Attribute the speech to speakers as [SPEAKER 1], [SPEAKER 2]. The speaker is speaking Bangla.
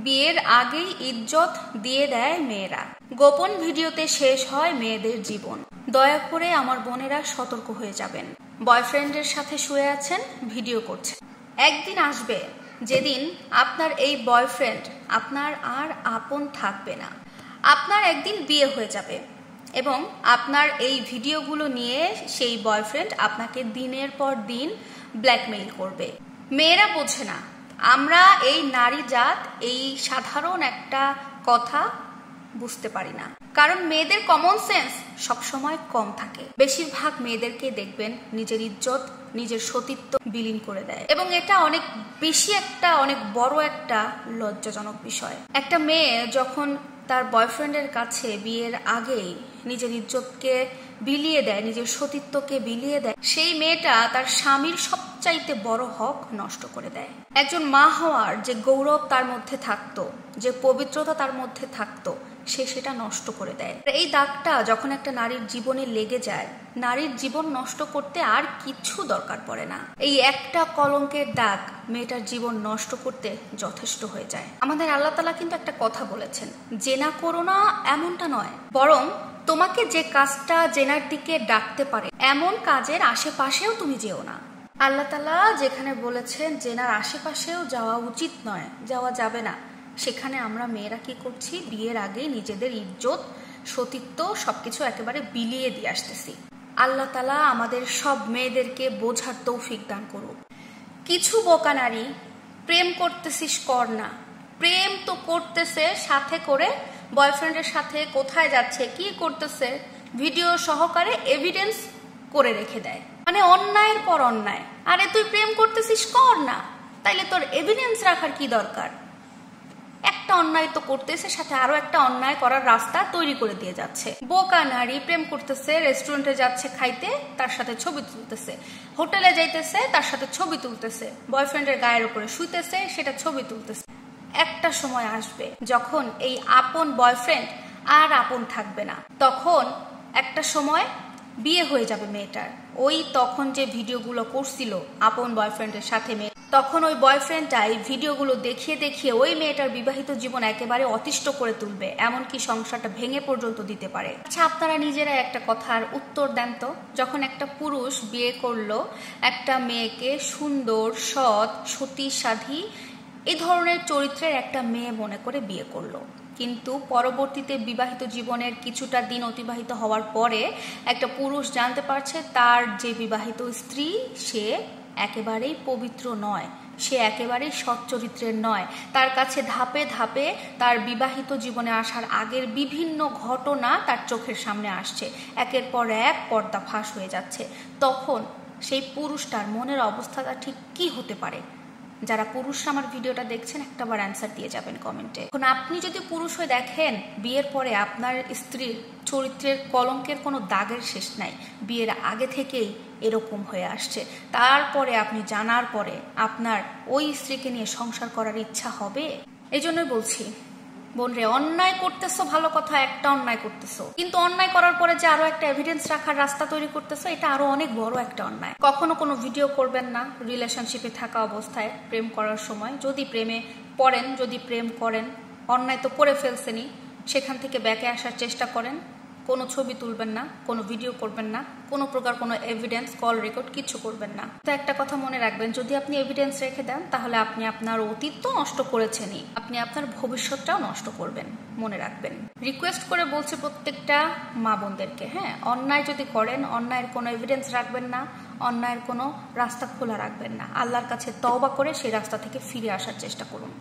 [SPEAKER 1] বিয়ের আগেই ইজ্জত দিয়ে দেয় মেয়েরা। গোপন ভিডিওতে শেষ হয় মেয়েদের জীবন। দয়া করে আমার বোনেরা সতর্ক হয়ে যাবেন। বয়ফ্রেন্ডের সাথে শুয়ে আছেন, ভিডিও করছেন। একদিন আসবে যেদিন আপনার এই বয়ফ্রেন্ড আপনার আর আপন থাকবে না। আপনার একদিন বিয়ে হয়ে যাবে এবং আপনার এই ভিডিওগুলো নিয়ে সেই বয়ফ্রেন্ড আপনাকে দিনের পর দিন ব্ল্যাকমেইল করবে। মেয়েরা বোঝে না, আমরা এই নারী জাত এই সাধারণ একটা কথা বুঝতে পারি না, কারণ মেয়েদের কমন সেন্স সবসময় কম থাকে। বেশিরভাগ মেয়েদেরকে দেখবেন নিজের ইজ্জত, নিজের সতীত্ব বিলীন করে দেয়, এবং এটা অনেক বেশি অনেক বড় একটা লজ্জাজনক বিষয়। একটা মেয়ে যখন তার বয়ফ্রেন্ডের কাছে বিয়ের আগেই নিজের ইজ্জতকে বিলিয়ে দেয়, নিজের সতীত্বকে বিলিয়ে দেয়, সেই মেয়েটা তার স্বামীর সবচাইতে বড় হক নষ্ট করে দেয়। একজন মা হওয়ার যে গৌরব তার মধ্যে থাকতো, যে পবিত্রতা তার মধ্যে থাকতো, সে সেটা নষ্ট করে দেয়। এই দাগটা যখন একটা নারীর জীবনে লেগে যায়, নারীর জীবন নষ্ট করতে আর কিছু দরকার পড়ে না। এই একটা কলঙ্কের দাগ মেয়েটার জীবন নষ্ট করতে যথেষ্ট হয়ে যায়। আমাদের আল্লাহ তাআলা কিন্তু একটা কথা বলেছেন, জেনা করো না এমনটা নয়, বরং তোমাকে যে কাজটা জেনার দিকে ডাকতে পারে এমন কাজের আশেপাশেও তুমি যেও না। আল্লাহ তাআলা যেখানে বলেছেন জেনার আশেপাশেও যাওয়া উচিত নয়, যাওয়া যাবে না, সেখানে আমরা মেয়েরা কি করছি? বিয়ের আগে নিজেদের ইজ্জত, সতীত্ব সবকিছু একেবারে বিলিয়ে দিয়ে আসতেছি। আল্লাহ তাআলা আমাদের সব মেয়েদেরকে বোঝার তৌফিক দান করুক। কিছু বোকা নারী প্রেম করতেছিস কর না, প্রেম তো করতেছে, সাথে করে বয়ফ্রেন্ডের সাথে কোথায় যাচ্ছে, কি করতেছে ভিডিও সহকারে এভিডেন্স করে রেখে দেয়। মানে অন্যায়ের পর অন্যায়। আরে তুই প্রেম করতেছিস কর না, তাইলে তোর এভিডেন্স রাখার কি দরকার? একটা অন্যায় তো করতেছে, সাথে আরো একটা অন্যায় করার রাস্তা তৈরি করে দিয়ে যাচ্ছে। বোকা নারী প্রেম করতেছে, রেস্টুরেন্টে যাচ্ছে খাইতে, তার সাথে ছবি তুলতেছে, হোটেলে যাইতেছে, তার সাথে ছবি তুলতেছে, বয়ফ্রেন্ডের গায়ের উপরে শুইতেছে, সেটা ছবি তুলতেছে। একটা সময় আসবে যখন এই আপন বয়ফ্রেন্ড আর আপন থাকবে না, তখন একটা সময় বিয়ে হয়ে যাবে মেয়েটার। ওই তখন যে ভিডিওগুলো করছিল আপন বয়ফ্রেন্ডের সাথে, তখন ওই বয়ফ্রেন্ডটা এই ভিডিওগুলো দেখিয়ে দেখিয়ে ওই মেয়েটার বিবাহিত জীবন একেবারে অতিষ্ঠ করে তুলবে, এমনকি সংসারটা ভেঙে পর্যন্ত দিতে পারে। আচ্ছা, আপনারা নিজেরা একটা কথার উত্তর দেন তো, যখন একটা পুরুষ বিয়ে করলো একটা মেয়েকে, সুন্দর, সৎ, সতী, সাধ্বী, এই ধরনের চরিত্রের একটা মেয়ে মনে করে বিয়ে করলো, কিন্তু পরবর্তীতে বিবাহিত জীবনের কিছুটা দিন অতিবাহিত হওয়ার পরে একটা পুরুষ জানতে পারছে তার যে বিবাহিত স্ত্রী সে একেবারেই পবিত্র নয়, সে একেবারেই সৎ চরিত্রের নয়। তার কাছে ধাপে ধাপে তার বিবাহিত জীবনে আসার আগের বিভিন্ন ঘটনা তার চোখের সামনে আসছে, একের পর এক পর্দা ফাঁস হয়ে যাচ্ছে। তখন সেই পুরুষটার মনের অবস্থাটা ঠিক কি হতে পারে? যারা পুরুষরা আমার ভিডিওটা দেখছেন একটাবার অ্যান্সার দিয়ে যাবেন কমেন্টে। এখন আপনি যদি পুরুষ হয়ে দেখেন বিয়ের পরে আপনার স্ত্রীর চরিত্রের কলঙ্কের কোনো দাগের শেষ নাই, বিয়ের আগে থেকেই এরকম হয়ে আসছে, তারপরে আপনি জানার পরে আপনার ওই স্ত্রীকে নিয়ে সংসার করার ইচ্ছা হবে? এই জন্যই বলছি, বোন রে, অন্যায় করতেছো ভালো কথা, একটা অন্যায় করতেছো, কিন্তু অন্যায় করার পরে যে আরো একটা এভিডেন্স রাখার রাস্তা তৈরি করতেছো, এটা আরো অনেক বড় একটা অন্যায়। কখনো কোনো ভিডিও করবেন না রিলেশনশিপে থাকা অবস্থায়, প্রেম করার সময়। যদি প্রেমে পড়েন, যদি প্রেম করেন, অন্যায় তো করে ফেলছেনই, সেখান থেকে ব্যাকে আসার চেষ্টা করেন। কোনো ছবি তুলবেন না, কোনো ভিডিও করবেন না, কোনো প্রকার কোনো এভিডেন্স, কল রেকর্ড কিছু করবেন না। তো একটা কথা মনে রাখবেন, যদি আপনি এভিডেন্স রেখে দেন তাহলে আপনি আপনার অতীত তো নষ্ট করেছেনই, আপনি আপনার ভবিষ্যৎটাও নষ্ট করবেন, মনে রাখবেন। রিকোয়েস্ট করে বলছি প্রত্যেকটা মা বোনদেরকে, হ্যাঁ, অন্যায় যদি করেন অন্যায়ের কোনো এভিডেন্স রাখবেন না, অন্যায়ের কোনো রাস্তা খোলা রাখবেন না। আল্লাহর কাছে তওবা করে সেই রাস্তা থেকে ফিরে আসার চেষ্টা করুন।